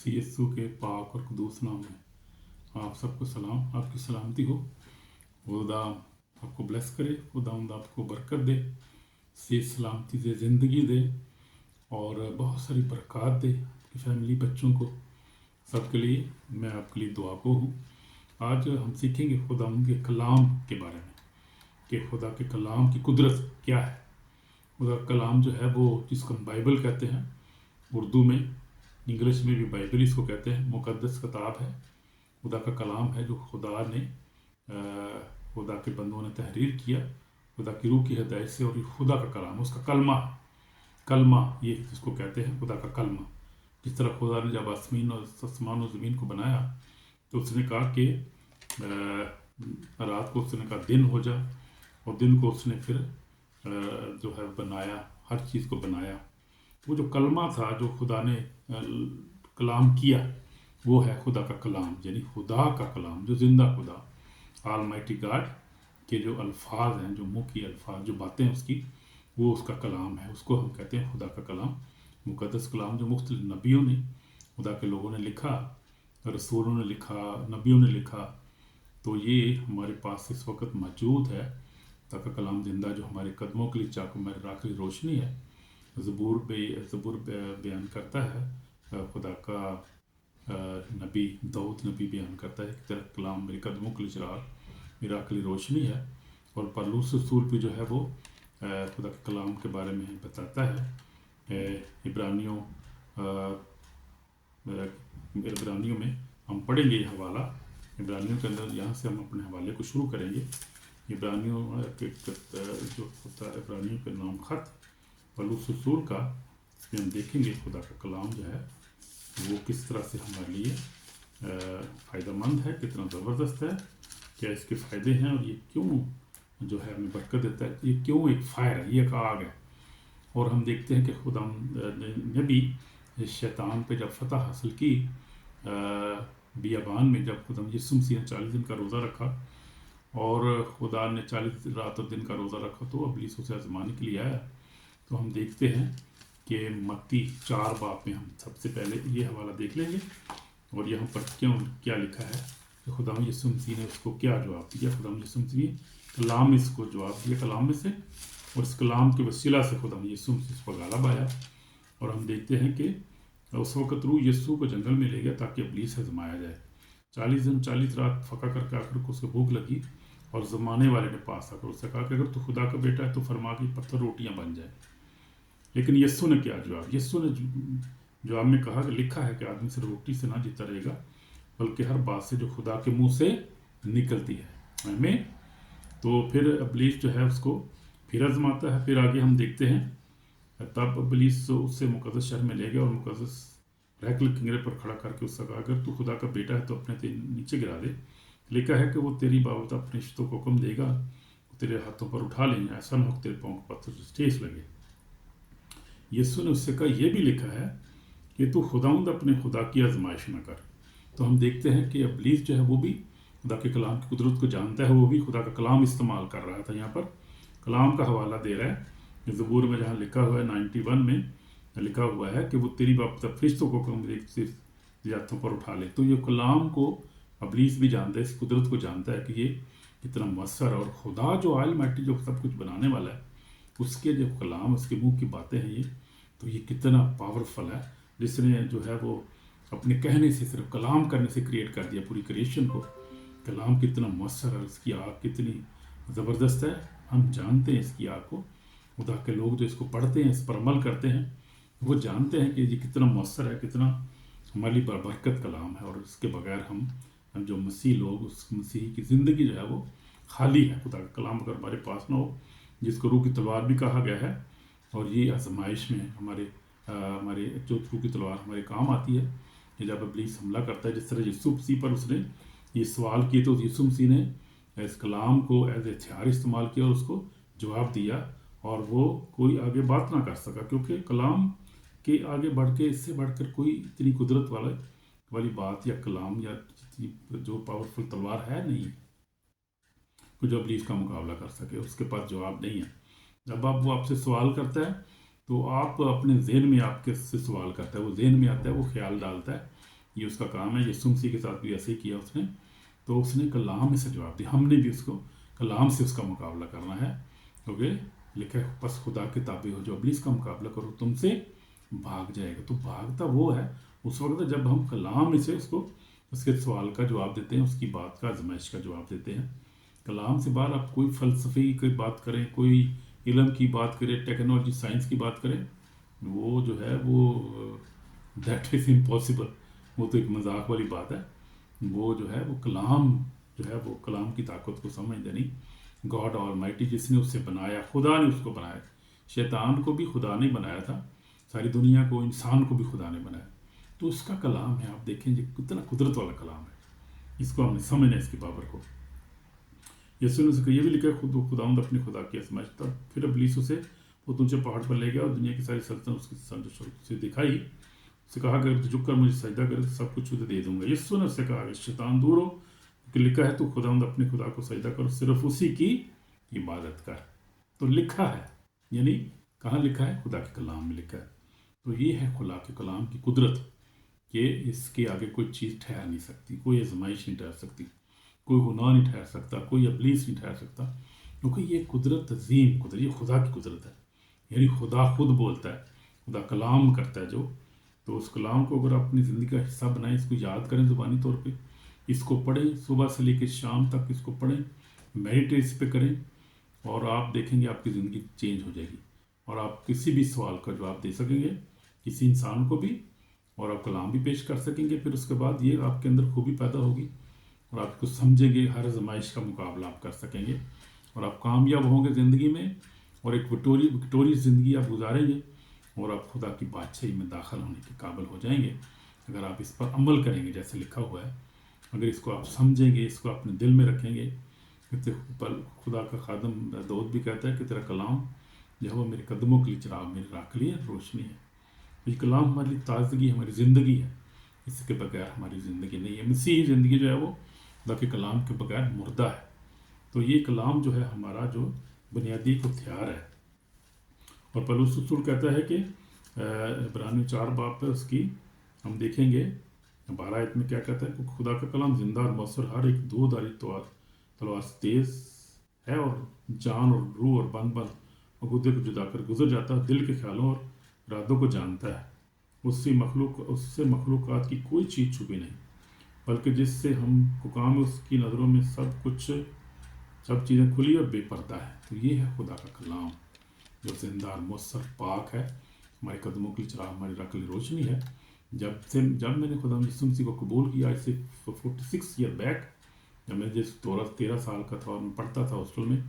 मसीह यीशु के पाक और कुदूस नाम में आप सबको सलाम, आपकी सलामती हो। खुदा आपको ब्लेस करे, खुदावंद आपको बरकत दे, सेहत सलामती दे, ज़िंदगी दे और बहुत सारी बरकत दे आपकी फैमिली, बच्चों को, सबके लिए मैं आपके लिए दुआ को हूँ। आज हम सीखेंगे खुदावंद के कलाम के बारे में कि खुदा के कलाम की कुदरत क्या है। खुदा का कलाम जो है वो जिसको हम बाइबल कहते हैं, उर्दू में, इंग्लिश में भी बाइबल इसको कहते हैं, मुक़द्दस किताब है, खुदा का कलाम है जो खुदा ने खुदा के बंदों ने तहरीर किया खुदा की रूह की हिदायत से, और ये खुदा का कलाम, उसका कलमा ये जिसको कहते हैं खुदा का कलमा। जिस तरह खुदा ने जब आसमान और ज़मीन को बनाया तो उसने कहा कि रात को उसने कहा दिन हो जा, और दिन को उसने फिर जो है बनाया, हर चीज़ को बनाया। वो जो कलमा था जो खुदा ने कलाम किया वो है खुदा का कलाम, यानी खुदा का कलाम, जो जिंदा खुदा, ऑलमाइटी गॉड के जो अल्फाज हैं, जो मुँह की अल्फाज, जो बातें उसकी, वो उसका कलाम है। उसको हम कहते हैं खुदा का कलाम, मुक़द्दस कलाम, जो मुख्तलिफ नबियों ने, खुदा के लोगों ने लिखा, रसूलों ने लिखा, नबियों ने लिखा। तो ये हमारे पास इस वक्त मौजूद है। खुदा का कलाम जिंदा, जो हमारे कदमों के लिए चाकू, हमारे राह के लिए रोशनी है। ज़बूर बयान करता है, खुदा का नबी दाऊद नबी बयान करता है कि तेरा कलाम मेरे कदमों के लिए चिराग, मेरी राह के लिए रोशनी है। और पौलुस रसूल भी जो है वो खुदा के कलाम के बारे में बताता है। इब्रानियों में हम पढ़ेंगे ये हवाला, इब्रानियों के अंदर, यहाँ से हम अपने हवाले को शुरू करेंगे। इब्रानियों के जो होता है, इब्रानियों के नाम खत पौलुस रसूल का, इसमें हम देखेंगे खुदा का कलाम जो है वो किस तरह से हमारे लिए फ़ायदेमंद है, कितना ज़बरदस्त है, क्या इसके फ़ायदे हैं, और ये क्यों जो है हमें बरकत देता है, ये क्यों एक फायर है, ये एक आग है। और हम देखते हैं कि खुदा ने भी शैतान पे जब फतह हासिल की बियाबान में, जब खुदा यीशु मसीह ने 40 दिन का रोज़ा रखा, और खुदा ने 40 रात और दिन का रोज़ा रखा, तो इब्लीस उसे आजमाने के लिए आया। तो हम देखते हैं कि मत्ती 4 बाब में हम सबसे पहले ये हवाला देख लेंगे, और यहाँ पर क्या लिखा है कि खुदा यीशु मसीह ने उसको क्या जवाब दिया। खुदा यीशु मसीह ने कलाम में इसको जवाब दिया, कलाम में से, और इस कलाम के वसीला से खुदा यीशु मसीह पर गालब आया। और हम देखते हैं कि उस वक़्त रूह यीशु को जंगल में ले गया ताकि इब्लीस से जमाया जाए। 40 दिन 40 रात फका करके आकर को उसको भूख लगी, और जमाने वाले ने पास आकर उससे कहा कि अगर तू खुदा का बेटा है तो फरमा कि पत्थर रोटियाँ बन जाए। लेकिन यीशु ने क्या जवाब, यीशु ने जवाब में कहा कि लिखा है कि आदमी सिर्फ रोटी से ना जीता रहेगा, बल्कि हर बात से जो खुदा के मुंह से निकलती है। हमें तो फिर इब्लीस जो है उसको फिर आजमाता है। फिर आगे हम देखते हैं, तब इब्लीस उससे मुक़द्दस शहर में ले गया और मुक़द्दस रहकल किंगरे पर खड़ा करके उससे कहा, अगर तू खुदा का बेटा है तो अपने नीचे गिरा दे। लिखा है कि वो तेरी बाबत अपने रिश्तों को हुक्म देगा, तेरे हाथों पर उठा लेंगे, ऐसा न हो तेरे पाँव को पत्थर से ठेस लगे। यीशु ने उससे कहा, यह भी लिखा है कि तू खुदावंद अपने खुदा की आजमाइश न कर। तो हम देखते हैं कि इब्लीस जो है वो भी खुदा के कलाम की कुदरत को जानता है, वो भी खुदा का कलाम इस्तेमाल कर रहा था। यहाँ पर कलाम का हवाला दे रहा है, ज़बूर में जहाँ लिखा हुआ है 91 में लिखा हुआ है कि वो तेरी बाबत फरिश्तों को हाथों पर उठा ले। तो ये कलाम को इब्लीस भी जानता है, इस कुदरत को जानता है कि ये कितना मौसर, और खुदा जो ऑलमाइटी जो सब कुछ बनाने वाला है, उसके जो कलाम, उसके मुंह की बातें हैं, ये तो ये कितना पावरफुल है, जिसने जो है वो अपने कहने से, सिर्फ कलाम करने से क्रिएट कर दिया पूरी क्रिएशन को। कलाम कितना मौसर है, इसकी आग कितनी ज़बरदस्त है। हम जानते हैं इसकी आग को, खुदा के लोग जो इसको पढ़ते हैं, इस पर अमल करते हैं, वो जानते हैं कि ये कितना मौसर है, कितना हमारे लिए बरकत कलाम है। और इसके बगैर हम जो मसीह लोग, उस मसीह की ज़िंदगी जो है वो खाली है। खुदा का कलाम अगर हमारे पास ना हो, जिसको रूह की तलवार भी कहा गया है, और ये आजमाइश में हमारे जो रूह की तलवार हमारे काम आती है, कि जब इब्लीस हमला करता है, जिस तरह यीशु मसीह पर उसने ये सवाल किए, तो यीशु मसीह ने इस कलाम को एज ए हथियार इस्तेमाल किया और उसको जवाब दिया, और वो कोई आगे बात ना कर सका, क्योंकि कलाम के आगे बढ़ के, इससे बढ़कर कोई इतनी कुदरत वाली बात या कलाम या जो पावरफुल तलवार है नहीं, जो इब्लीस का मुकाबला कर सके। उसके पास जवाब नहीं है। जब वो आपसे सवाल करता है तो आप अपने जहन में आपके से सवाल करता है, वो जहन में आता है, वो ख्याल डालता है, ये उसका काम है। यीशु मसीह के साथ भी ऐसे ही किया उसने। तो उसने कलाम से जवाब दिया, हमने भी उसको कलाम से उसका मुकाबला करना है, क्योंकि लिखा है बस खुदा के ताबे हो जो इब्लीस का मुकाबला करो तुमसे भाग जाएगा। तो भागता वो है उस वक्त जब हम कलाम से उसको उसके सवाल का जवाब देते हैं, उसकी बात का आजमाइश का जवाब देते हैं। कलाम से बाहर आप कोई फ़लसफ़ी की बात करें, कोई इल्म की बात करें, टेक्नोलॉजी साइंस की बात करें, वो जो है वो दैट इज़ इम्पॉसिबल। वो तो एक मजाक वाली बात है। वो जो है वो कलाम जो है वो कलाम की ताकत को समझते नहीं। गॉड ऑलमाइटी जिसने उससे बनाया, खुदा ने उसको बनाया। शैतान को भी खुदा ने बनाया था, सारी दुनिया को, इंसान को भी खुदा ने बनाया। तो उसका कलाम है, आप देखें कितना कुदरत वाला कलाम है। इसको हमने समझना है, इसकी पावर को। यीशु ने उसको ये भी लिखा है खुदावंद अपने खुदा की आजमाइश था। फिर इब्लीस उसे बहुत ऊंचे पहाड़ पर ले गया और दुनिया की सारी सल्तनत उसके सामने दिखाई। उससे कहा कि अगर तू झुककर मुझे सजदा करे तो सब कुछ तुझे दे दूंगा। यीशु ने उससे कहा कि शैतान दूर हो, कि लिखा है तू खुदावंद अपने खुदा को सजदा कर, सिर्फ उसी की इबादत कर। तो लिखा है, यानी कहाँ लिखा है? खुदा के कलाम में लिखा है। तो ये है खुदा के कलाम की कुदरत कि इसके आगे कोई चीज़ ठहर नहीं सकती, कोई आजमाइश नहीं ठहर सकती, कोई गुनाह नहीं ठहर सकता, कोई इब्लीस नहीं ठहर सकता, क्योंकि ये कुदरत अजीम कुदरत, ये खुदा की कुदरत है। यानी खुदा खुद बोलता है, खुदा कलाम करता है जो। तो उस कलाम को अगर आप अपनी ज़िंदगी का हिस्सा बनाएं, इसको याद करें ज़ुबानी तौर पे, इसको पढ़ें, सुबह से लेकर शाम तक इसको पढ़ें, मेडिटेट इस पे करें, और आप देखेंगे आपकी ज़िंदगी चेंज हो जाएगी और आप किसी भी सवाल का जवाब दे सकेंगे, किसी इंसान को भी, और आप कलाम भी पेश कर सकेंगे। फिर उसके बाद ये आपके अंदर खूबी पैदा होगी और आप इसको समझेंगे, हर आजमाइश का मुकाबला आप कर सकेंगे और आप कामयाब होंगे ज़िंदगी में, और एक विक्टोरियस ज़िंदगी आप गुजारेंगे और आप खुदा की बादशाही में दाखिल होने के काबिल हो जाएंगे अगर आप इस पर अमल करेंगे जैसे लिखा हुआ है। अगर इसको आप समझेंगे, इसको अपने दिल में रखेंगे। खुदा का खादम दाऊद भी कहता है कि तेरा कलाम जो है वो मेरे कदमों के लिए चिराग, मेरी राह के लिए रोशनी है। ये कलाम हमारी लिए ताजगी, हमारी ज़िंदगी है, इसके बगैर हमारी ज़िंदगी नहीं है। मसीही ज़िंदगी जो है वो खुदा के कलाम के बगैर मुर्दा है। तो ये कलाम जो है हमारा जो बुनियादी हथियार है। और पौलुस रसूल कहता है कि इब्रानियों 4 बाब पे उसकी हम देखेंगे 12 आयत में क्या कहता है कि खुदा का कलाम जिंदा और मौसर, हर एक दो धारी तलवार से तेज है और जान और रूह और बंद और गुर्दे को जुदा कर गुजर जाता है, दिल के ख्यालों और इरादों को जानता है। उससे मखलूक़ात की कोई चीज़ छुपी नहीं, बल्कि जिससे हम हुकाम उसकी नज़रों में सब चीज़ें खुली और बेपर्दा है। तो ये है खुदा का कलाम जो जिंदा और मौसर पाक है, हमारे कदमों के लिए चिराग, हमारी राह के लिए रोशनी है। जब मैंने खुदा यीशु मसीह को कबूल किया, आज से 46 ईयर बैक, जब मैं जिस 13 साल का था और मैं पढ़ता था हॉस्टल में,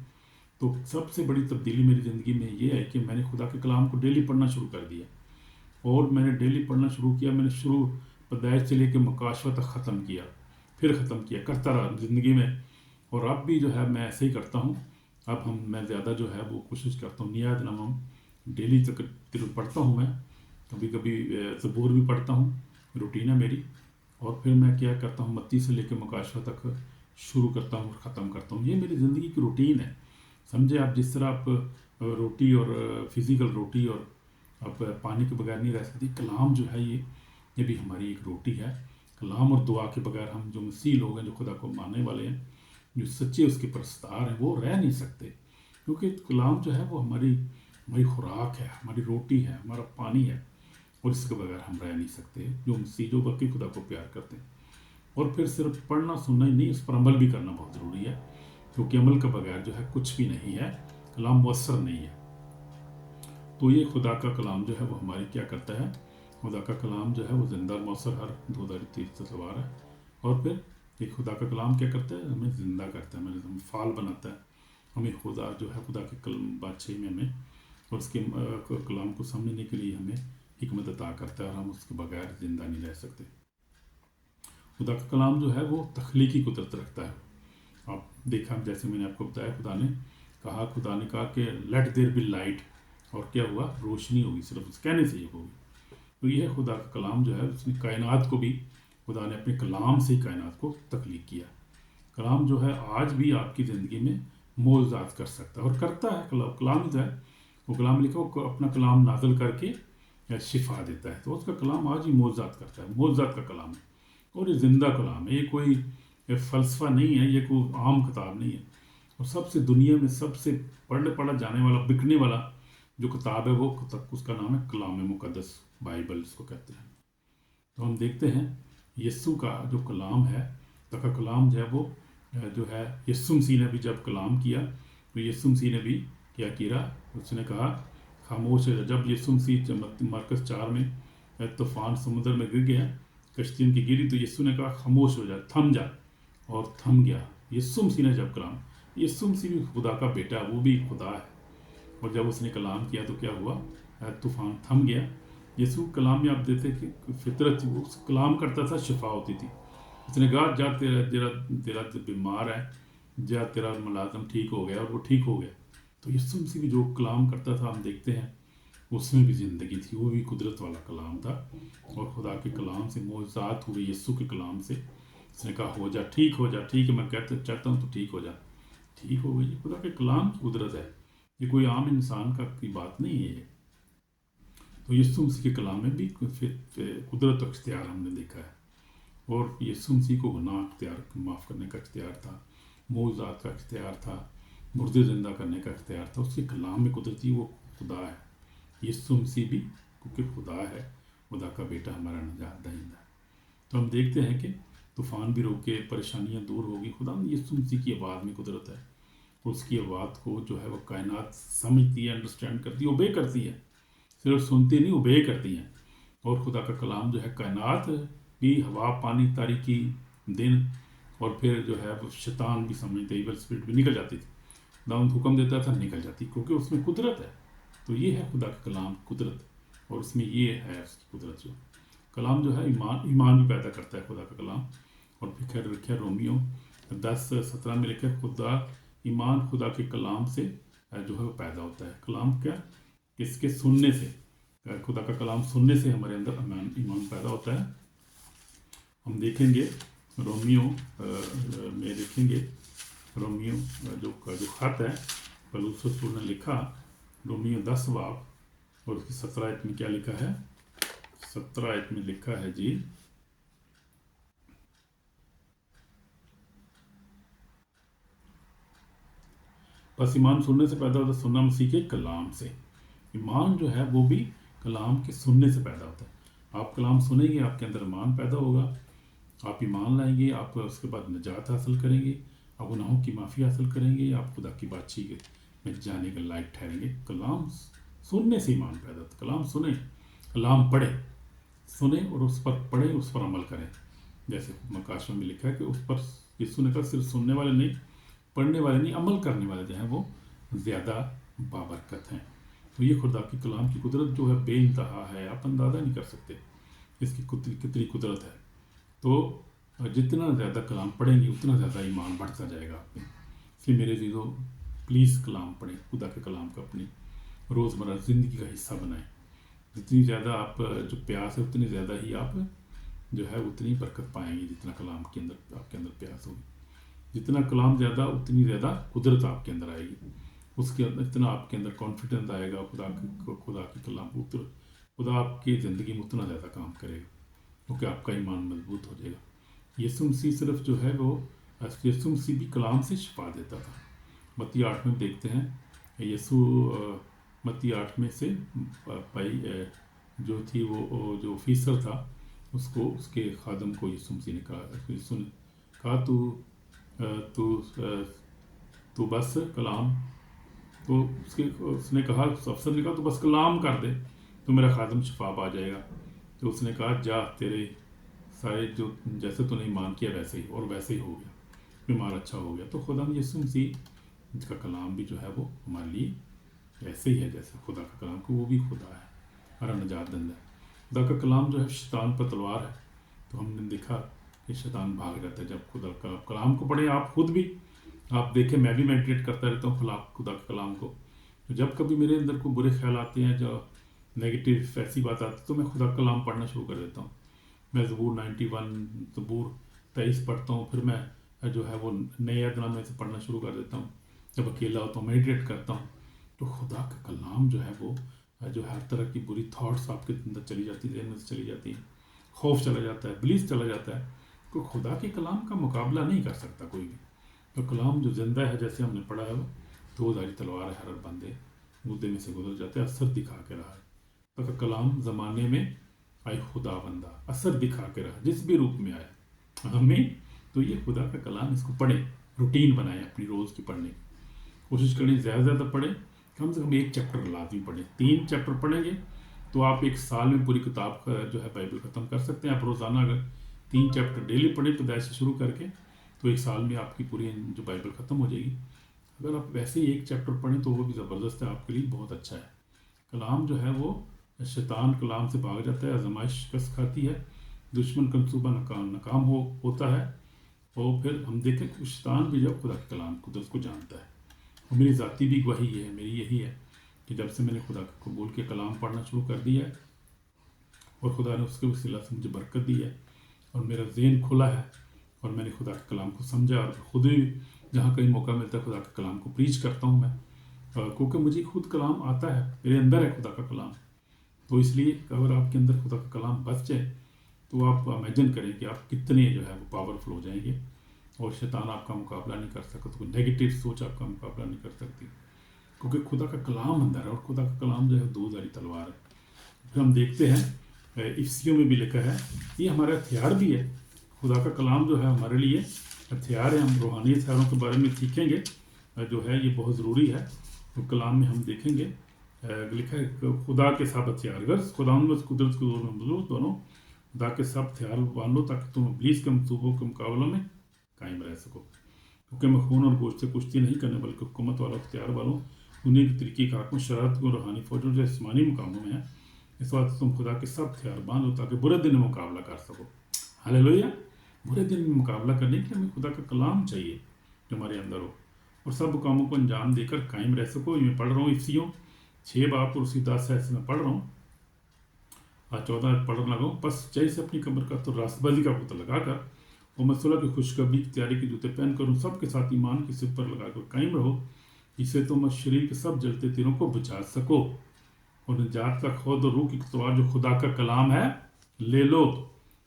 तो सबसे बड़ी तब्दीली मेरी ज़िंदगी में ये है कि मैंने खुदा के कलाम को डेली पढ़ना शुरू कर दिया। और मैंने डेली पढ़ना शुरू किया। मैंने शुरू पैदाइश से लेकर मुकाशवा तक ख़त्म किया, फिर ख़त्म किया, करता रहा ज़िंदगी में। और अब भी जो है मैं ऐसे ही करता हूँ। अब मैं ज़्यादा जो है वो कोशिश करता हूँ, नियात नाम डेली तक पढ़ता हूँ। मैं कभी कभी ज़बूर भी पढ़ता हूँ, रूटीन है मेरी। और फिर मैं क्या करता हूँ, मत्ती से लेकर मुकाशवा तक शुरू करता हूँ और ख़त्म करता हूँ। ये मेरी ज़िंदगी की रूटीन है। समझे आप, जिस तरह आप रोटी और फिज़िकल रोटी और आप पानी के बगैर नहीं रह सकती, कलाम जो है ये भी हमारी एक रोटी है। कलाम और दुआ के बगैर हम जो मसीह लोग हैं, जो खुदा को मानने वाले हैं, जो सच्चे उसके परस्तार हैं, वो रह नहीं सकते। क्योंकि कलाम जो है वो हमारी खुराक है, हमारी रोटी है, हमारा पानी है, और इसके बगैर हम रह नहीं सकते। जो मसीह जो बाकी खुदा को प्यार करते हैं। और फिर सिर्फ पढ़ना सुनना ही नहीं, उस पर अमल भी करना बहुत ज़रूरी है, क्योंकि अमल के बगैर जो है कुछ भी नहीं है, कलाम मुअस्सर नहीं है। तो ये खुदा का कलाम जो है वो हमारी क्या करता है, खुदा का कलाम जो है वो जिंदा मौसर, हर दो धारी तेज तलवार है। और फिर ये खुदा का कलाम क्या करता है, हमें ज़िंदा करता है, हमें फाल बनाता है, हमें खुदा जो है खुदा के बादशाही में हमें और उसके कलाम को समझने के लिए हमें हिकमत अता करता है, और हम उसके बगैर ज़िंदा नहीं रह सकते। खुदा का कलाम जो है वो तख्लीकी कुदरत रखता है। आप देखा, जैसे मैंने आपको बताया, खुदा ने कहा कि लेट देयर बी लाइट, और क्या हुआ, रोशनी होगी। सिर्फ उस कहने से ये होगी। तो ये है खुदा का कलाम जो है, उसने कायनात को भी, खुदा ने अपने कलाम से ही कायनात को तख्लीक किया। कलाम जो है आज भी आपकी ज़िंदगी में मोज़ात कर सकता है और करता है। कलाम जो है वो कलाम लिखा, वो अपना कलाम नाज़िल करके या शिफा देता है। तो उसका कलाम आज ही मोज़ात करता है, मोज़ात का कलाम है। اور یہ زندہ کلام ہے، یہ کوئی فلسفہ نہیں ہے، یہ کوئی عام کتاب نہیں ہے، اور سب سے دنیا میں سب سے پڑھا جانے والا، بکنے والا جو کتاب ہے وہ اس کا نام ہے کلام مقدس، بائبل اس کو کہتے ہیں۔ تو ہم دیکھتے ہیں یسوع کا جو کلام ہے، خدا کا کلام جو ہے وہ جو ہے یسوع مسیح نے بھی جب کلام کیا تو یسوع مسیح نے بھی کیا کیا، اس نے کہا خاموش ہے۔ جب یسوع مسیح مرکز 4 میں طوفان سمندر میں گر گیا، کشتی ان کی گری، تو یسوع نے کہا خاموش ہو جا، تھم جا، اور تھم گیا۔ یسوع مسیح نے جب کلام، یسوع مسیح بھی خدا کا بیٹا ہے، وہ بھی خدا ہے، اور جب اس نے کلام کیا تو کیا ہوا، طوفان تھم گیا۔ یسوع کلام میں آپ دیکھتے کہ فطرت تھی، وہ کلام کرتا تھا، شفا ہوتی تھی۔ اس نے کہا جا تیرا بیمار ہے، جا تیرا ملازم ٹھیک ہو گیا، اور وہ ٹھیک ہو گیا۔ تو یسوع مسیح بھی جو کلام کرتا تھا ہم دیکھتے ہیں اس میں بھی زندگی تھی، وہ بھی قدرت والا کلام تھا، اور خدا کے کلام سے معجزات ہوئے، یسوع کے کلام سے۔ اس نے کہا ہو جا، ٹھیک ہو جا، ٹھیک ہے، میں چاہتا ہوں تو ٹھیک ہو جا، ٹھیک ہو گئی۔ یہ خدا کے کلام کی قدرت ہے، یہ کوئی عام انسان کی بات نہیں ہے۔ تو یسوع مسیح کے کلام میں بھی قدرت و اختیار ہم نے دیکھا ہے، اور یسوع مسیح کو گناہ اختیار معاف کرنے کا اختیار تھا، معجزات کا اختیار تھا، مردے زندہ کرنے کا اختیار تھا۔ اس کے کلام میں قدرتی وہ خدا ہے۔ یسوع مسیح بھی کیونکہ خدا ہے، خدا کا بیٹا، ہمارا نجات دہندہ ہے۔ تو ہم دیکھتے ہیں کہ طوفان بھی روکے، پریشانیاں دور ہوگی، خدا نے یسوع مسیح کی آواز میں قدرت ہے، اس کی آواز کو جو ہے وہ کائنات سمجھتی ہے، انڈرسٹینڈ کرتی ہے، اوبے کرتی ہے، صرف سنتی نہیں، اوبے کرتی ہیں۔ اور خدا کا کلام جو ہے کائنات بھی، ہوا، پانی، تاریکی، دن، اور پھر جو ہے وہ شیطان بھی سمجھتے، ایول اسپرٹ بھی نکل جاتی تھی، داؤد حکم دیتا تھا نکل جاتی، کیونکہ اس میں قدرت ہے۔ تو یہ ہے خدا کا کلام قدرت، اور اس میں یہ ہے اس کی قدرت، جو کلام جو ہے ایمان بھی پیدا کرتا ہے خدا کا کلام۔ اور پھر خیر لکھا رومیو 10:17 میں لکھا ایمان خدا کے کلام سے جو ہے وہ پیدا ہوتا ہے۔ کلام کیا؟ کس کے سننے سے، خدا کا کلام سننے سے ہمارے اندر ایمان پیدا ہوتا ہے۔ ہم دیکھیں گے رومیو میں دیکھیں گے رومیو جو خط ہے پولس رسول نے لکھا، رومیو 10 باب اور اس کی 17 آیت میں کیا لکھا ہے؟ 17 آیت میں لکھا ہے جی، بس ایمان سننے سے پیدا ہوتا ہے، سننا مسیح کے کلام سے۔ ایمان جو ہے وہ بھی کلام کے سننے سے پیدا ہوتا ہے۔ آپ کلام سنیں گے، آپ کے اندر ایمان پیدا ہوگا، آپ ایمان لائیں گے، آپ اس کے بعد نجات حاصل کریں گے، آپ گناہوں کی معافی حاصل کریں گے، آپ خدا کی بادشاہی میں جانے کے لائق ٹھہریں گے۔ کلام سننے سے ایمان پیدا ہوتا ہے۔ کلام سنیں، کلام پڑھیں، سنیں اور اس پر پڑھیں، اس پر عمل کریں۔ جیسے مکاشفہ میں لکھا ہے کہ اس پر یسوع نے کہا صرف سننے والے نہیں، پڑھنے والے نہیں، عمل کرنے والے جو ہیں وہ زیادہ بابرکت ہیں۔ تو یہ خدا کی کلام کی قدرت جو ہے بے انتہا ہے، آپ اندازہ نہیں کر سکتے اس کی کتنی قدرت ہے۔ تو جتنا زیادہ کلام پڑھیں گے اتنا زیادہ ایمان بڑھتا جائے گا آپ میں۔ اس لیے میرے عزیزو پلیز کلام پڑھیں، خدا کے کلام کو اپنی روزمرہ زندگی کا حصہ بنائیں۔ جتنی زیادہ آپ جو پیاس ہے اتنی زیادہ ہی آپ جو ہے اتنی برکت پائیں گے، جتنا کلام کے اندر آپ کے اندر پیاس ہوگی، جتنا کلام زیادہ اتنی زیادہ قدرت آپ کے اندر آئے گی، اس کے اندر اتنا آپ کے اندر کانفیڈنس آئے گا، خدا کی کلام خدا آپ کی زندگی میں اتنا زیادہ کام کرے گا، کیونکہ آپ کا ایمان مضبوط ہو جائے گا۔ یسوع مسیح صرف جو ہے وہ یسوع مسیح بھی کلام سے شفا دیتا تھا۔ متی 8 میں دیکھتے ہیں یسوع متی 8 میں سے جو تھی وہ جو آفیسر تھا اس کو، اس کے خادم کو یسوع مسیح نے کہا تو بس کلام، تو اس نے کہا، اس افسر نے کہا تو بس کلام کر دے تو میرا خادم شفا پا جائے گا۔ تو اس نے کہا جا، تیرے سارے جو جیسے تو نے ایمان کیا ویسے ہی، اور ویسے ہی ہو گیا، بیمار اچھا ہو گیا۔ تو خدا نے یسوع مسیح کا کلام بھی جو ہے وہ ہمارے لیے ایسے ہی ہے جیسے خدا کا کلام کو، وہ بھی خدا ہے، ہمارا نجات دہندہ ہے۔ خدا کا کلام جو ہے شیطان پر تلوار ہے، تو ہم نے دیکھا کہ شیطان بھاگ جاتا ہے جب خدا کا کلام کو پڑھیں۔ آپ خود بھی آپ دیکھیں، میں بھی میڈیٹیٹ کرتا رہتا ہوں خدا کے کلام کو، جب کبھی میرے اندر کوئی برے خیال آتے ہیں، جو نیگیٹیو ایسی بات آتی ہے، تو میں خدا کا کلام پڑھنا شروع کر دیتا ہوں۔ میں زبور 91 زبور 23 پڑھتا ہوں، پھر میں جو ہے وہ نئے عہد نامے سے پڑھنا شروع کر دیتا ہوں۔ جب اکیلا ہوتا ہوں میڈیٹیٹ کرتا ہوں، تو خدا کا کلام جو ہے وہ جو ہر طرح کی بری تھاٹس آپ کے اندر چلی جاتی ہیں، ذہن میں سے چلی جاتی ہیں، خوف چلا جاتا ہے، بلیس چلا جاتا ہے، तो खुदा के कलाम का मुकाबला नहीं कर सकता कोई भी। तो कलाम जो जिंदा है, जैसे हमने पढ़ा है, वो दो धारी तलवार है, हर बंदे मुद्दे में से गुजर जाते हैं, असर दिखा के रहा है। तो कलाम ज़माने में आए खुदा बंदा, असर दिखा के रहा, जिस भी रूप में आया हमें। तो ये खुदा का कलाम, इसको पढ़ें, रूटीन बनाएं अपनी रोज़ की पढ़ने की कोशिश करें, ज़्यादा से ज़्यादा पढ़ें, कम से कम एक चैप्टर लाजमी पढ़ें। 3 चैप्टर पढ़ेंगे तो आप एक साल में पूरी किताब का जो है बाइबल ख़त्म कर सकते हैं। आप रोज़ाना अगर 3 चैप्टर डेली पढ़ें पैदाइश से शुरू करके, तो एक साल में आपकी पूरी जो बाइबल ख़त्म हो जाएगी। अगर आप वैसे ही एक चैप्टर पढ़ें तो वो भी ज़बरदस्त है, आपके लिए बहुत अच्छा है। कलाम जो है वो शैतान कलाम से भाग जाता है, आजमाइश शिकस्त खाती है, दुश्मन का मंसूबा नाकाम होता है। और फिर हम देखें कि शैतान भी जब खुदा के कलाम कुदरत को जानता है, और मेरी ज़ाती भी वही है, मेरी यही है कि जब से मैंने खुदा को बोल के कलाम पढ़ना शुरू कर दिया है और खुदा ने उसके वसीला से मुझे बरकत दी है और मेरा ज़हन खुला है और मैंने खुदा के कलाम को समझा, और खुद ही जहाँ कहीं मौका मिलता है खुदा के कलाम को प्रीच करता हूँ मैं, क्योंकि मुझे खुद कलाम आता है, मेरे अंदर है खुदा का कलाम। तो इसलिए अगर आपके अंदर खुदा का कलाम बच जाए तो आप इमेजिन करें कि आप कितने जो है वो पावरफुल हो जाएंगे, और शैतान आपका मुकाबला नहीं कर सकता, तो कोई नेगेटिव सोच आपका मुकाबला नहीं कर सकती, क्योंकि खुदा का कलाम अंदर है, और खुदा का कलाम जो है दो धारी तलवार है। फिर हम देखते हैं इफ्सियों में भी लिखा है, ये हमारा हथियार भी है। खुदा का कलाम जो है हमारे लिए हथियार है। हम रूहानी हथियारों के बारे में सीखेंगे, जो है ये बहुत ज़रूरी है। तो कलाम में हम देखेंगे लिखा है खुदा के सब हथियार, अगर खुदा में कुदरत को दोनों खुदा के सब हथियार बांध लो ताकि तुम इब्लीस के मंसूबों के मुकाबलों में कायम रह सको, क्योंकि मैं खून और गोश्त से कुश्ती नहीं करने बल्कि हुकूमत वालों हथियार वालों उन्हीं के तरीके कारकों शरारत को रूहानी फौजों जो आसमानी मुकामों में है। इस बात तुम खुदा के सब हथियार बांध लो ताकि बुरे दिन में मुकाबला कर सको। हालेलुया। बुरे दिन में मुकाबला करने के लिए हमें खुदा का कलाम चाहिए जो हमारे अंदर हो, और सब कामों को अंजाम देकर कायम रह सको। मैं पढ़ रहा हूँ इफ्सियों 6 बाप और उसी 10 से मैं पढ़ रहा हूँ, आज 14 पढ़ने लगा हूँ। बस जैसे अपनी कमर का तो रास्तबाजी का पुतला लगाकर और मैं सुलह की खुशखबरी की तैयारी के जूते पहन कर सबके साथ ईमान के सिर पर लगाकर कायम रहो, इससे तुम शरीर के सब जलते तीरों को बचा सको, और निजात का खोद और रूह की तलवार जो खुदा का कलाम है ले लो।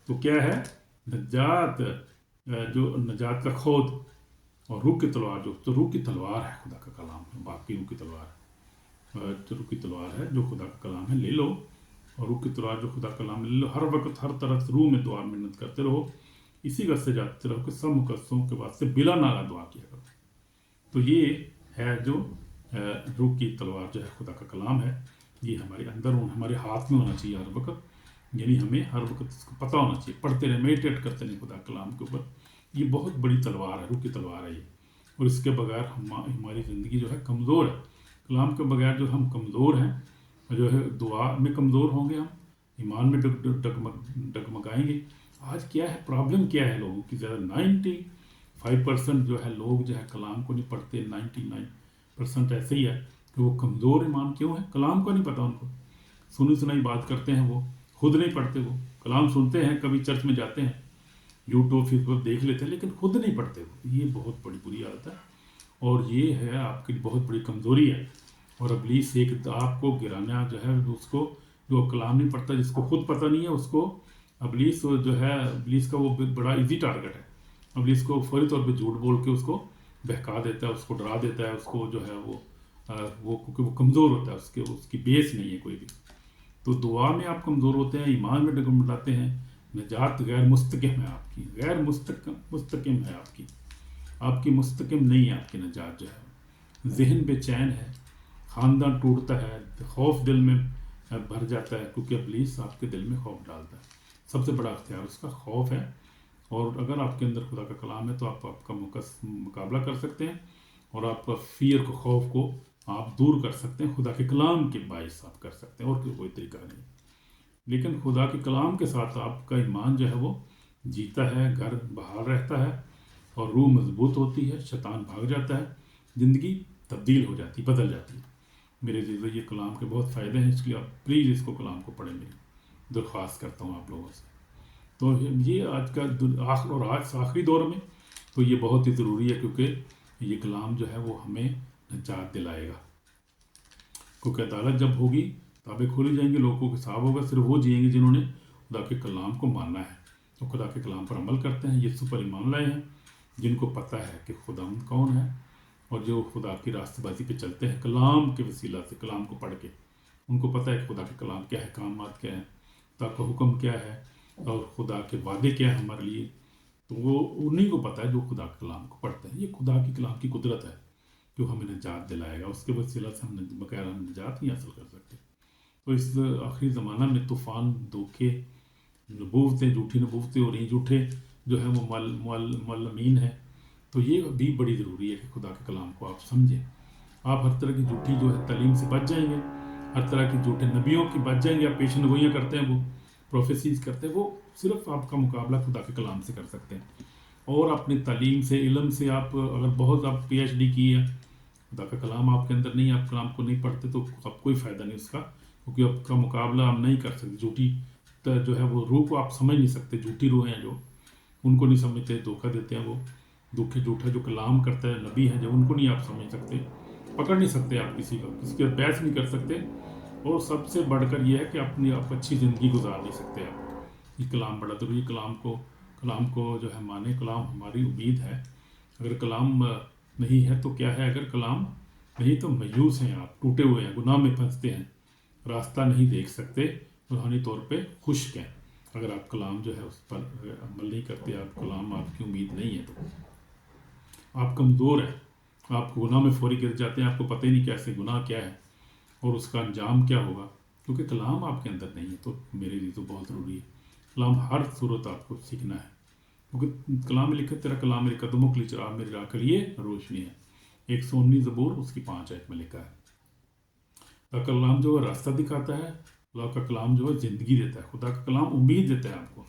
तो क्या है नजात, जो नजात का खोद और रूह की तलवार, जो रूह की तलवार है खुदा का कलाम है, बाकी रूह की तलवार जो रूह की तलवार है जो खुदा का कलाम है ले लो, और रूह की तलवार जो खुदा का कलाम ले लो। हर वक्त हर तरह से रूह में दुआ मेहनत करते रहो, इसी गत से जाते रहो कि सब मुकद्दसों के वास्ते बिला नागा दुआ किया करो। तो ये है जो रूह की तलवार जो है खुदा का कलाम है, ये हमारे अंदर हमारे हाथ में होना चाहिए हर वक्त, यानी हमें हर वक्त इसको पता होना चाहिए, पढ़ते रहे, मेडिटेट करते रहे खुदा कलाम के ऊपर। ये बहुत बड़ी तलवार है, रूह की तलवार है ये, और इसके बगैर हमारी ज़िंदगी जो है कमज़ोर है। कलाम के बगैर जो हम कमज़ोर हैं, जो है दुआ में कमज़ोर होंगे, हम ईमान में डगमगाएंगे। आज क्या है प्रॉब्लम, क्या है लोगों की, ज़्यादा 95% जो है लोग जो है कलाम को नहीं पढ़ते। 99% ऐसे ही है कि वो कमज़ोर ईमान क्यों है, कलाम को नहीं पता उनको, सुनी सुनाई बात करते हैं, वो खुद नहीं पढ़ते। वो कलाम सुनते हैं, कभी चर्च में जाते हैं, यूट्यूब फेसबुक देख लेते हैं, लेकिन खुद नहीं पढ़ते वो। ये बहुत बड़ी बुरी आदत है, और ये है आपकी बहुत बड़ी कमज़ोरी है। और इब्लीस एक आपको गिराना जो है, उसको जो कलाम नहीं पढ़ता, जिसको खुद पता नहीं है, उसको इब्लीस जो है, इब्लीस का वो बड़ा इजी टारगेट है। इब्लीस को फौरी तौर पे झूठ बोल के उसको बहका देता है, उसको डरा देता है, उसको जो है वो क्योंकि वो कमज़ोर होता है, उसकी बेस नहीं है कोई भी। तो दुआ में आप कमज़ोर होते हैं, ईमान में डगमगाते हैं, निजात गैर मुस्तकिम है आपकी, गैर मुस्तकिम है आपकी मुस्तकिम नहीं है आपकी निजात जो है। जहन बेचैन है, ख़ानदान टूटता है, खौफ दिल में भर जाता है, क्योंकि इब्लीस आपके दिल में खौफ डालता है। सबसे बड़ा अख्तियार उसका खौफ है, और अगर आपके अंदर खुदा का कलाम है तो आप आपका मुकाबला कर सकते हैं, और आपका फियर को, खौफ को आप दूर कर सकते हैं, खुदा के कलाम के बाइस आप कर सकते हैं, और कोई तरीका नहीं। लेकिन खुदा के कलाम के साथ आपका ईमान जो है वो जीता है, घर बहाल रहता है, और रूह मजबूत होती है, शैतान भाग जाता है, ज़िंदगी तब्दील हो जाती, बदल जाती है। मेरे लिए ये कलाम के बहुत फ़ायदे हैं, इसलिए आप प्लीज़ इसको कलाम को पढ़ें, मेरी दरख्वास्त करता हूँ आप लोगों से। तो ये आज का आखिरी दौर में तो ये बहुत ही ज़रूरी है, क्योंकि ये कलाम जो है वो हमें निजात दिलाएगा। क्योंकि अदालत जब होगी, किताबें खोली जाएंगी, लोगों के हिसाब होगा, सिर्फ वो जिएंगे जिन्होंने खुदा के कलाम को माना है। تو خدا کے کلام پر عمل کرتے ہیں، یسوع پر ایمان لائے ہیں، جن کو پتہ ہے کہ خداوند کون ہے، اور جو خدا کی راستہ بازی پہ چلتے ہیں کلام کے وسیلہ سے، کلام کو پڑھ کے، ان کو پتہ ہے کہ خدا کے کلام کیا ہے، احکامات کیا ہیں، خدا کا حکم کیا ہے، اور خدا کے وعدے کیا ہیں ہمارے لیے. تو وہ انہیں کو پتہ ہے جو خدا کے کلام کو پڑھتے ہیں. یہ خدا کی کلام کی قدرت ہے جو ہمیں نجات دلائے گا. اس کے وسیلہ سے ہم بغیر ہم نجات نہیں حاصل کر سکتے. تو اس آخری زمانہ میں طوفان، دھوکے، نبوتیں، جھوٹی نبوتیں ہو رہی ہیں، جھوٹے جو ہے وہ معلمین ہیں. تو یہ بھی بڑی ضروری ہے کہ خدا کے کلام کو آپ سمجھیں. آپ ہر طرح کی جھوٹی جو ہے تعلیم سے بچ جائیں گے، ہر طرح کی جھوٹے نبیوں کی بچ جائیں گے. آپ پیشن گوئیاں کرتے ہیں، وہ پروفیسیز کرتے ہیں، وہ صرف آپ کا مقابلہ خدا کے کلام سے کر سکتے ہیں. اور اپنی تعلیم سے، علم سے، آپ اگر بہت آپ پی ایچ ڈی کی ہے، خدا کا کلام آپ کے اندر نہیں، آپ کلام کو نہیں پڑھتے، تو اب کوئی فائدہ نہیں اس کا، کیونکہ آپ کا مقابلہ آپ نہیں کر سکتے. جھوٹی جو ہے وہ روح کو آپ سمجھ نہیں سکتے. جھوٹی روح ہیں جو، ان کو نہیں سمجھتے، دھوکہ دیتے ہیں. وہ جھوٹا جو کلام کرتا ہے نبی ہے جو، ان کو نہیں آپ سمجھ سکتے، پکڑ نہیں سکتے. آپ کسی کو، کسی کے بحث نہیں کر سکتے. اور سب سے بڑھ کر یہ ہے کہ اپنی آپ اچھی زندگی گزار نہیں سکتے. آپ یہ کلام بڑا ضروری. کلام کو جو ہے مانے. کلام ہماری امید ہے. اگر کلام نہیں ہے تو کیا ہے؟ اگر کلام نہیں تو مایوس ہیں آپ، ٹوٹے ہوئے ہیں، گناہ میں پھنستے ہیں، راستہ نہیں دیکھ سکتے، روحانی طور پہ خشک ہیں. اگر آپ کلام جو ہے اس پر عمل نہیں کرتے، آپ کلام آپ کی امید نہیں ہے، تو آپ کمزور ہیں. آپ گناہ میں فوری گر جاتے ہیں. آپ کو پتہ ہی نہیں کیسے گناہ کیا ہے اور اس کا انجام کیا ہوگا، کیونکہ کلام آپ کے اندر نہیں ہے. تو میرے لیے تو بہت ضروری ہے کلام. ہر صورت آپ کو سیکھنا ہے، کیونکہ کلام میں لکھا، تیرا کلام میرے قدموں کے لیے چراغ، میری راہ کے لیے روشنی ہے. 119 زبور اس کی 5 آیت میں لکھا ہے. خدا کا کلام جو ہے راستہ دکھاتا ہے. خدا کا کلام جو ہے زندگی دیتا ہے. خدا کا کلام امید دیتا ہے آپ کو.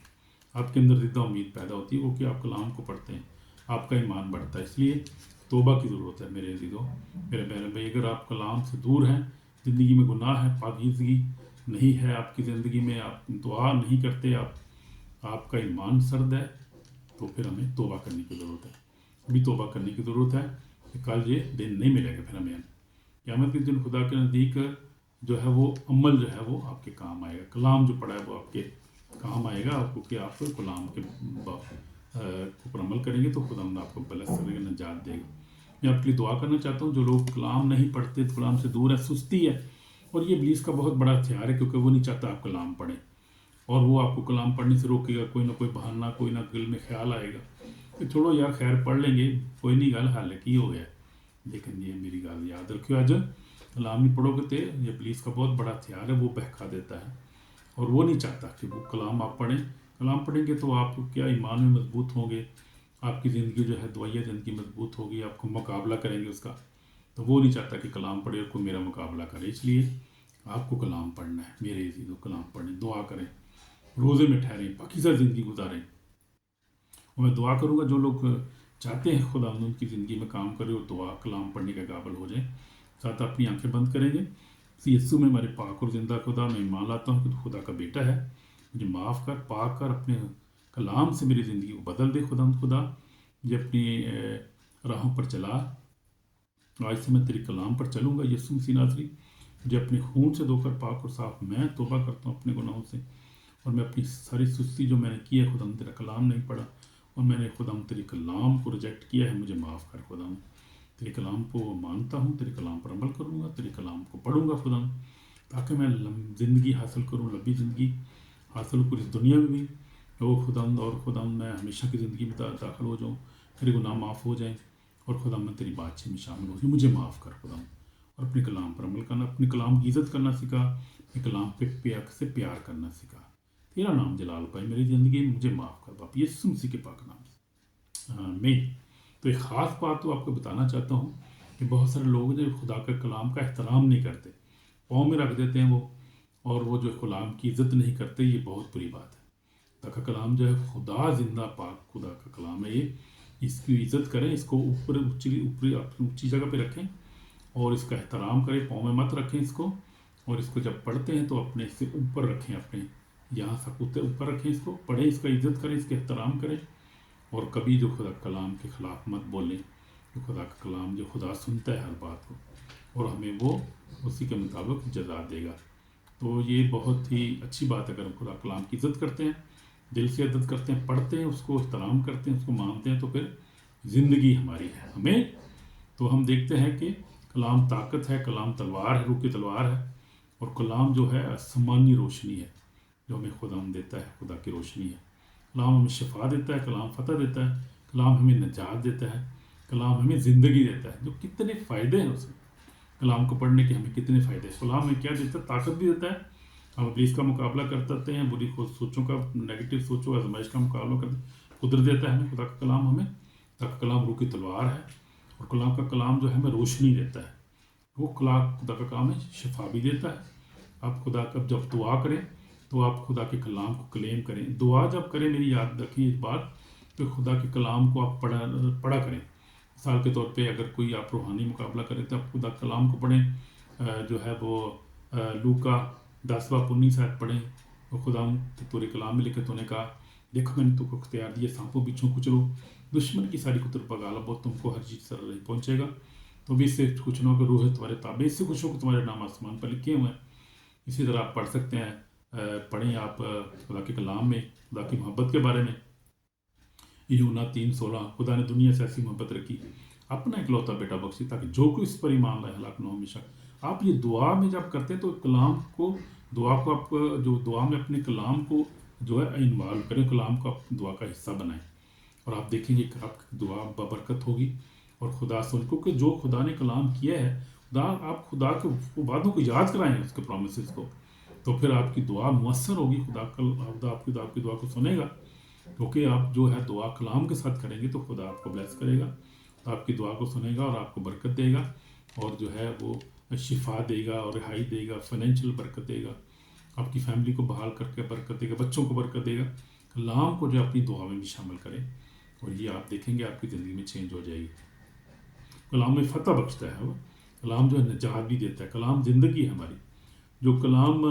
آپ کے اندر زندہ امید پیدا ہوتی ہے وہ کہ آپ کلام کو پڑھتے ہیں، آپ کا ایمان بڑھتا ہے. اس لیے توبہ کی ضرورت ہے میرے عزیزوں، میرے بہن بھائی. اگر آپ کلام سے دور ہیں، زندگی میں گناہ ہے، پاکیزگی نہیں ہے آپ کی زندگی میں، آپ دعا نہیں کرتے، آپ کا ایمان سرد ہے، تو پھر ہمیں توبہ کرنے کی ضرورت ہے. ابھی توبہ کرنے کی ضرورت ہے کہ کل یہ دن نہیں ملے گا. پھر ہمیں قیامت کے دن خدا کے نزدیک جو ہے وہ عمل جو ہے وہ آپ کے کام آئے گا. کلام جو پڑھا ہے وہ آپ کے کام آئے گا. آپ کو کہ آپ کلام کے اوپر عمل کریں گے تو خدا آپ کو بلس کرے گا، نجات دے گا. میں آپ کے لیے دعا کرنا چاہتا ہوں. جو لوگ کلام نہیں پڑھتے، کلام سے دور ہے، سستی ہے، اور یہ ابلیس کا بہت بڑا ہتھیار ہے، کیونکہ وہ نہیں چاہتا آپ کلام پڑھیں، اور وہ آپ کو کلام پڑھنے سے روکے گا. کوئی نہ کوئی بہانہ، کوئی نہ دل میں خیال آئے گا کہ چھوڑو یار، خیر پڑھ لیں گے، کوئی نہیں، گل حل کی ہو گیا. لیکن یہ میری گل یاد رکھو، آج کلام نہیں پڑھو گے تو یہ ابلیس کا بہت بڑا ہتھیار ہے، وہ بہکا دیتا ہے، اور وہ نہیں چاہتا کہ وہ کلام آپ پڑھیں. کلام پڑھیں گے تو آپ کیا ایمان میں مضبوط ہوں گے، آپ کی زندگی جو ہے دوائیا زندگی مضبوط ہوگی، آپ کو مقابلہ کریں گے اس کا. تو وہ نہیں چاہتا کہ کلام پڑھے اور کوئی میرا مقابلہ کرے. اس لیے آپ کو کلام پڑھنا ہے میرے عزیزوں. کلام پڑھیں، دعا کریں، روزے میں ٹھہریں، پاکیزہ زندگی گزاریں. اور میں دعا کروں گا جو لوگ چاہتے ہیں خدا ان کی زندگی میں کام کرے اور دعا کلام پڑھنے کا قابل ہو جائیں، ساتھ اپنی آنکھیں بند کریں گے. یسوع میں ہمارے پاک اور زندہ خدا، میں ایمان لاتا ہوں کہ تو خدا کا بیٹا ہے. مجھے معاف کر، پاک کر، اپنے کلام سے میری زندگی کو بدل دے. خدا مجھے اپنی راہوں پر چلا. آج سے میں تیرے کلام پر چلوں گا. یسوع مسیح ناصری مجھے اپنے خون سے دھو کر پاک اور صاف. میں توبہ کرتا ہوں اپنے گناہوں سے، اور میں اپنی ساری سستی جو میں نے کی ہے، خدا تیرا کلام نہیں پڑھا، اور میں نے خدا تیرے کلام کو ریجیکٹ کیا ہے، مجھے معاف کر. خدا تیرے کلام کو مانتا ہوں، تیرے کلام پر عمل کروں گا، تیرے کلام کو پڑھوں گا خدا، تاکہ میں زندگی حاصل کروں، لمبی زندگی حاصل کروں اس دنیا میں بھی. اور خدا میں ہمیشہ کی زندگی میں داخل ہو جاؤں، میرے گناہ معاف ہو جائیں، اور خدا میں تیری بات میں شامل ہو جاؤں. مجھے معاف کر خدا، اور اپنے کلام پر عمل کرنا، اپنے کلام کی عزت کرنا سکھا، اپنے کلام پہ سے پیار کرنا سکھا. تیرا نام جلال پائے میری زندگی میں. مجھے معاف کر باپ یسوع مسیح کے پاک نام سے، آمین. تو ایک خاص بات تو آپ کو بتانا چاہتا ہوں کہ بہت سارے لوگ جو خدا کے کلام کا احترام نہیں کرتے، پاؤں میں رکھ دیتے ہیں وہ، اور وہ جو کلام کی عزت نہیں کرتے. یہ بہت بری بات ہے. خدا کا کلام جو ہے خدا زندہ پاک خدا کا کلام ہے. یہ اس کی عزت کریں، اس کو اونچی جگہ پہ رکھیں، اور اس کا احترام کریں. پاؤں میں مت رکھیں اس کو، اور اس کو جب پڑھتے ہیں تو اپنے سے اوپر رکھیں، اپنے یہاں سکوتے اوپر رکھیں. اس کو پڑھیں، اس کا عزت کریں، اس کے احترام کریں، اور کبھی جو خدا کلام کے خلاف مت بولیں. جو خدا کا کلام جو خدا سنتا ہے ہر بات کو، اور ہمیں وہ اسی کے مطابق جزا دے گا. تو یہ بہت ہی اچھی بات ہے اگر ہم خدا کلام کی عزت کرتے ہیں دل سے عدد کرتے ہیں، پڑھتے ہیں اس کو، احترام کرتے ہیں اس کو، مانتے ہیں، تو پھر زندگی ہماری ہے ہمیں. تو ہم دیکھتے ہیں کہ کلام طاقت ہے، کلام تلوار ہے، روح کی تلوار ہے، اور کلام جو ہے آسمانی روشنی ہے جو ہمیں خدا دیتا ہے، خدا کی روشنی ہے. کلام ہمیں شفا دیتا ہے، کلام فتح دیتا ہے، کلام ہمیں نجات دیتا ہے، کلام ہمیں زندگی دیتا ہے. جو کتنے فائدے ہیں اس میں، کلام کو پڑھنے کے ہمیں کتنے فائدے ہیں. کلام ہمیں کیا دیتا ہے؟ طاقت بھی دیتا ہے. ہم ابلیس کا مقابلہ کر سکتے ہیں، بری سوچوں کا، نیگیٹو سوچوں، آزمائش کا مقابلہ کرتے ہیں. قدرت دیتا ہے ہمیں خدا کا کلام، ہمیں خدا کا کلام روح کی تلوار ہے، اور کلام کا کلام جو ہے ہمیں روشنی دیتا ہے. وہ کلام خدا کا کلام ہے، شفا بھی دیتا ہے. آپ خدا کا جب دعا کریں تو آپ خدا کے کلام کو کلیم کریں. دعا جب کریں، میری یاد رکھیں اس بات، کہ خدا کے کلام کو آپ پڑھا کریں. مثال کے طور پہ اگر کوئی آپ روحانی مقابلہ کریں تو آپ خدا کلام کو پڑھیں. جو ہے وہ لوکا 10:19 آیت پڑھیں. وہ خدا پورے کلام میں لکھے، تو نے کہا دیکھو میں نے تم کو اختیار دیا، سانپوں بچھوں کچلو، دشمن کی ساری قدرت پر غالب ہو، تم کو ہر چیز سر نہیں پہنچے گا. تو بھی اس سے کچھ نہ کہ روح ہے تمہارے تابع، اس سے کچھ ہو کہ تمہارے نام آسمان پر لکھے ہوئے ہیں. اسی طرح آپ پڑھ سکتے ہیں، پڑھیں آپ خدا کے کلام میں خدا کی محبت کے بارے میں. یونا 3:16، خدا نے دنیا سے ایسی محبت رکھی اپنا اکلوتا بیٹا بخشی تاکہ جو کوئی اس پر ایمان لائے ہلاک نہ ہو ہمیشہ. آپ یہ دعا میں جب کرتے ہیں تو کلام کو، دعا کو آپ جو دعا میں اپنے کلام کو جو ہے انوالو کریں، کلام کو آپ دعا کا حصہ بنائیں، اور آپ دیکھیں گے کہ آپ کی دعا ببرکت ہوگی. اور خدا سن، کیونکہ جو خدا نے کلام کیا ہے، خدا آپ خدا کے وعدوں کو یاد کرائیں، اس کے پرومسز کو، تو پھر آپ کی دعا مؤثر ہوگی. خدا آپ کی دعا کو سنے گا، کیونکہ آپ جو ہے دعا کلام کے ساتھ کریں گے تو خدا آپ کو بلیس کرے گا، آپ کی دعا کو سنے گا اور آپ کو برکت دے گا، اور جو ہے وہ شفا دے گا اور رہائی دے گا، فائنینشیل برکت دے گا، آپ کی فیملی کو بحال کر کے برکت دے گا، بچوں کو برکت دے گا. کلام کو جو اپنی دعا میں بھی شامل کریں، اور یہ آپ دیکھیں گے آپ کی زندگی میں چینج ہو جائے گی. کلام میں فتح بخشتا ہے، وہ کلام جو ہے نجات بھی دیتا ہے. کلام زندگی ہے ہماری. جو کلام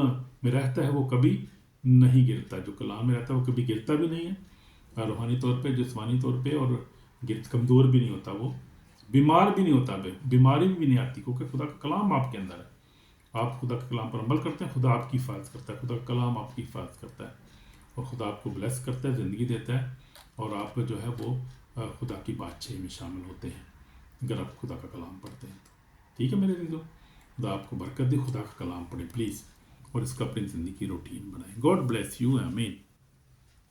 میں رہتا ہے وہ کبھی نہیں گرتا، جو کلام میں رہتا ہے وہ کبھی گرتا بھی نہیں ہے، روحانی طور پہ، جسمانی طور پہ، اور کمزور بھی نہیں ہوتا، وہ بیمار بھی نہیں ہوتا، بیماری بھی نہیں آتی، کیونکہ خدا کا کلام آپ کے اندر ہے. آپ خدا کے کلام پر عمل کرتے ہیں، خدا آپ کی حفاظت کرتا ہے، خدا کا کلام آپ کی حفاظت کرتا ہے، اور خدا آپ کو بلیس کرتا ہے، زندگی دیتا ہے، اور آپ جو ہے وہ خدا کی بادشاہی میں شامل ہوتے ہیں اگر آپ خدا کا کلام پڑھتے ہیں تو. ٹھیک ہے میرے عزیزو، خدا آپ کو برکت دے. خدا کا کلام پڑھیں پلیز، اور اس کا اپنی زندگی کی روٹین بنائیں. گاڈ بلیس یو، آمین.